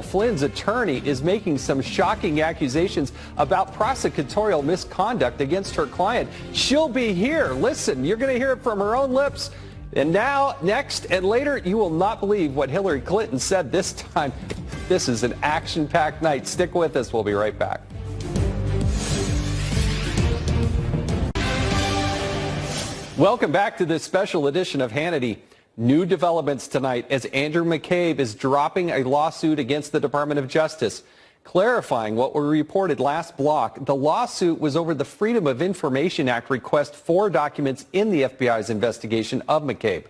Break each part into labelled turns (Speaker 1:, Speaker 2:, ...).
Speaker 1: Flynn's attorney is making some shocking accusations about prosecutorial misconduct against her client. She'll be here. Listen, you're going to hear it from her own lips. And now, next and later, you will not believe what Hillary Clinton said this time. This is an action-packed night. Stick with us. We'll be right back. Welcome back to this special edition of Hannity. New developments tonight as Andrew McCabe is dropping a lawsuit against the Department of Justice. Clarifying what we reported last block, the lawsuit was over the Freedom of Information Act request for documents in the FBI's investigation of McCabe.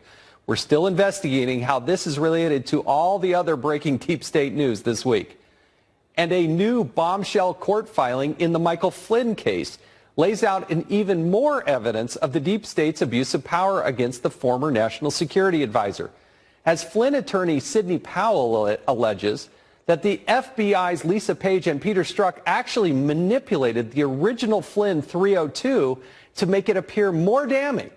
Speaker 1: We're still investigating how this is related to all the other breaking deep state news this week. And a new bombshell court filing in the Michael Flynn case lays out an even more evidence of the deep state's abuse of power against the former national security advisor. As Flynn attorney Sidney Powell alleges that the FBI's Lisa Page and Peter Strzok actually manipulated the original Flynn 302 to make it appear more damning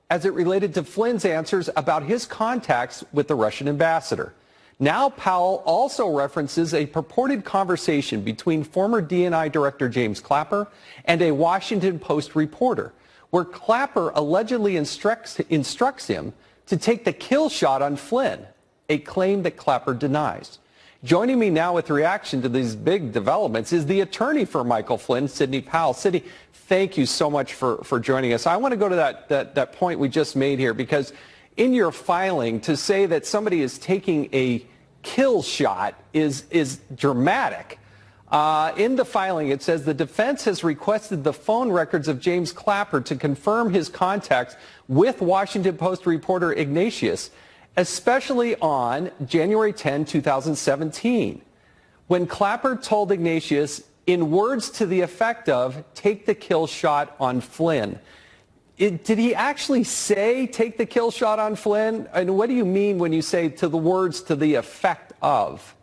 Speaker 1: as it related to Flynn's answers about his contacts with the Russian ambassador. Now Powell also references a purported conversation between former DNI Director James Clapper and a Washington Post reporter, where Clapper allegedly instructs him to take the kill shot on Flynn, a claim that Clapper denies. Joining me now with reaction to these big developments is the attorney for Michael Flynn, Sidney Powell. Sidney, thank you so much for joining us. I want to go to that point we just made here, because in your filing, to say that somebody is taking a kill shot is dramatic. In the filing, it says the defense has requested the phone records of James Clapper to confirm his contacts with Washington Post reporter Ignatius, especially on January 10, 2017, when Clapper told Ignatius in words to the effect of, "Take the kill shot on Flynn." Did he actually say, "Take the kill shot on Flynn"? And what do you mean when you say to the words to the effect of?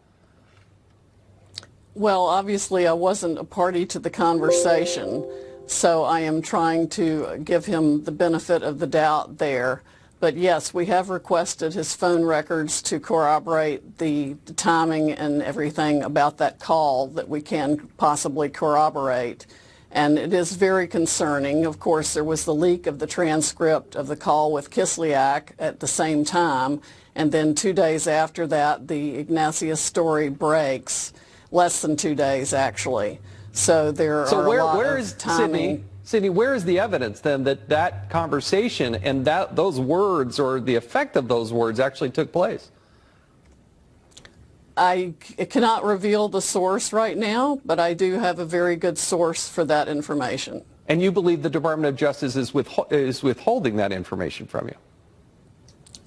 Speaker 2: Well, obviously I wasn't a party to the conversation, so I am trying to give him the benefit of the doubt there. But yes, we have requested his phone records to corroborate the timing and everything about that call that we can possibly corroborate. And it is very concerning. Of course, there was the leak of the transcript of the call with Kislyak at the same time, and then 2 days after that, the Ignatius story breaks, less than 2 days actually. So there are a lot of timing.
Speaker 1: Sidney, where is the evidence then that conversation and those words or the effect of those words actually took place?
Speaker 2: I cannot reveal the source right now, but I do have a very good source for that information.
Speaker 1: And you believe the Department of Justice is withholding that information from you?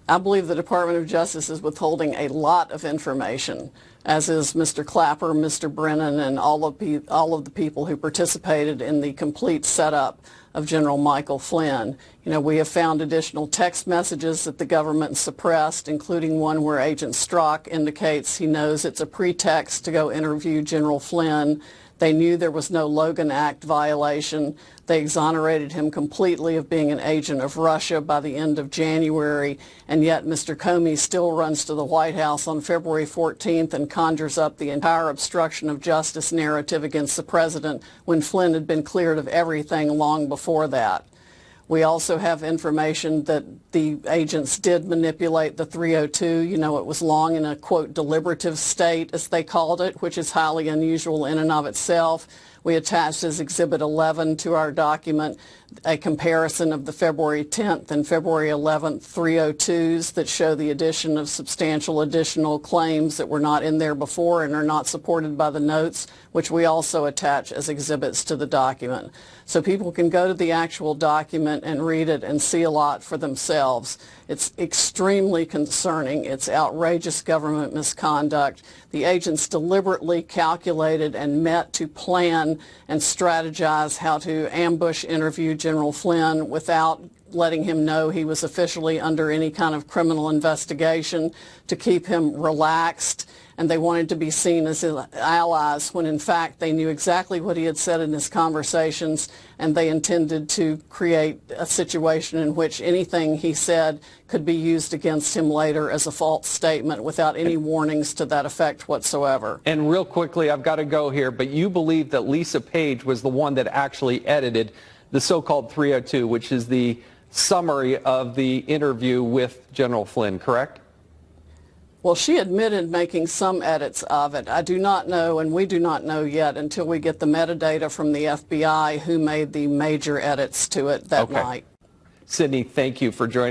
Speaker 2: I believe the Department of Justice is withholding a lot of information, as is Mr. Clapper, Mr. Brennan, and all of the people who participated in the complete setup of General Michael Flynn. You know, we have found additional text messages that the government suppressed, including one where Agent Strzok indicates he knows it's a pretext to go interview General Flynn. They knew there was no Logan Act violation. They exonerated him completely of being an agent of Russia by the end of January, and yet Mr. Comey still runs to the White House on February 14th and conjures up the entire obstruction of justice narrative against the president when Flynn had been cleared of everything long before that. We also have information that the agents did manipulate the 302. You know, it was long in a, quote, deliberative state, as they called it, which is highly unusual in and of itself. We attached as Exhibit 11 to our document a comparison of the February 10th and February 11th 302s that show the addition of substantial additional claims that were not in there before and are not supported by the notes, which we also attach as exhibits to the document. So people can go to the actual document and read it and see a lot for themselves. It's extremely concerning. It's outrageous government misconduct. The agents deliberately calculated and met to plan and strategize how to ambush interview General Flynn without letting him know he was officially under any kind of criminal investigation, to keep him relaxed and they wanted to be seen as allies when in fact they knew exactly what he had said in his conversations, and they intended to create a situation in which anything he said could be used against him later as a false statement without any warnings to that effect whatsoever.
Speaker 1: And real quickly, I've got to go here, but you believe that Lisa Page was the one that actually edited the so-called 302, which is the summary of the interview with General Flynn, correct?
Speaker 2: Well, she admitted making some edits of it. I do not know, and we do not know yet until we get the metadata from the FBI who made the major edits to it that night.
Speaker 1: Sydney, thank you for joining